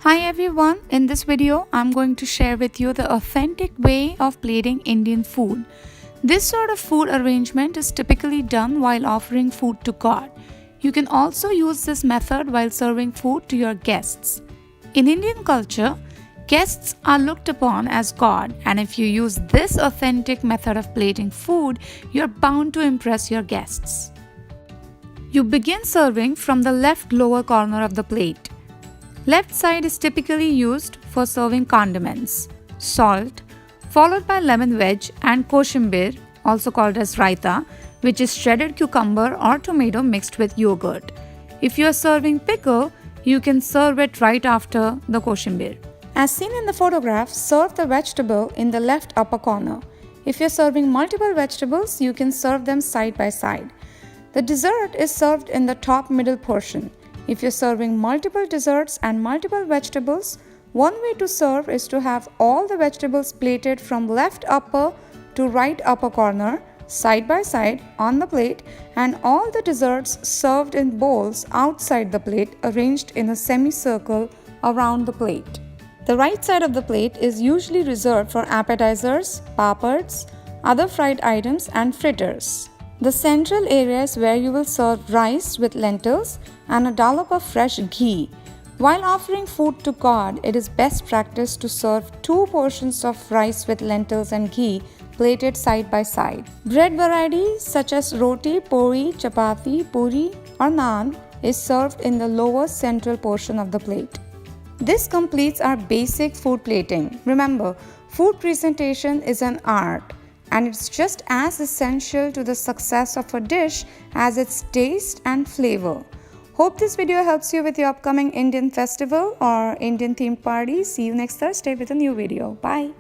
Hi everyone, in this video I'm going to share with you the authentic way of plating Indian food. This sort of food arrangement is typically done while offering food to God. You can also use this method while serving food to your guests. In Indian culture, guests are looked upon as God, and if you use this authentic method of plating food, you're bound to impress your guests. You begin serving from the left lower corner of the plate. Left side is typically used for serving condiments, salt, followed by lemon wedge and koshambir, also called as raita, which is shredded cucumber or tomato mixed with yogurt. If you are serving pickle, you can serve it right after the koshambir. As seen in the photograph, serve the vegetable in the left upper corner. If you are serving multiple vegetables, you can serve them side by side. The dessert is served in the top middle portion. If you're serving multiple desserts and multiple vegetables, one way to serve is to have all the vegetables plated from left upper to right upper corner, side by side on the plate, and all the desserts served in bowls outside the plate arranged in a semicircle around the plate. The right side of the plate is usually reserved for appetizers, papads, other fried items, and fritters. The central area is where you will serve rice with lentils and a dollop of fresh ghee. While offering food to God, it is best practice to serve 2 portions of rice with lentils and ghee plated side by side. Bread varieties such as roti, puri, chapati, puri or naan is served in the lower central portion of the plate. This completes our basic food plating. Remember, food presentation is an art, and it's just as essential to the success of a dish as its taste and flavor. Hope this video helps you with your upcoming Indian festival or Indian themed party. See you next Thursday with a new video. Bye.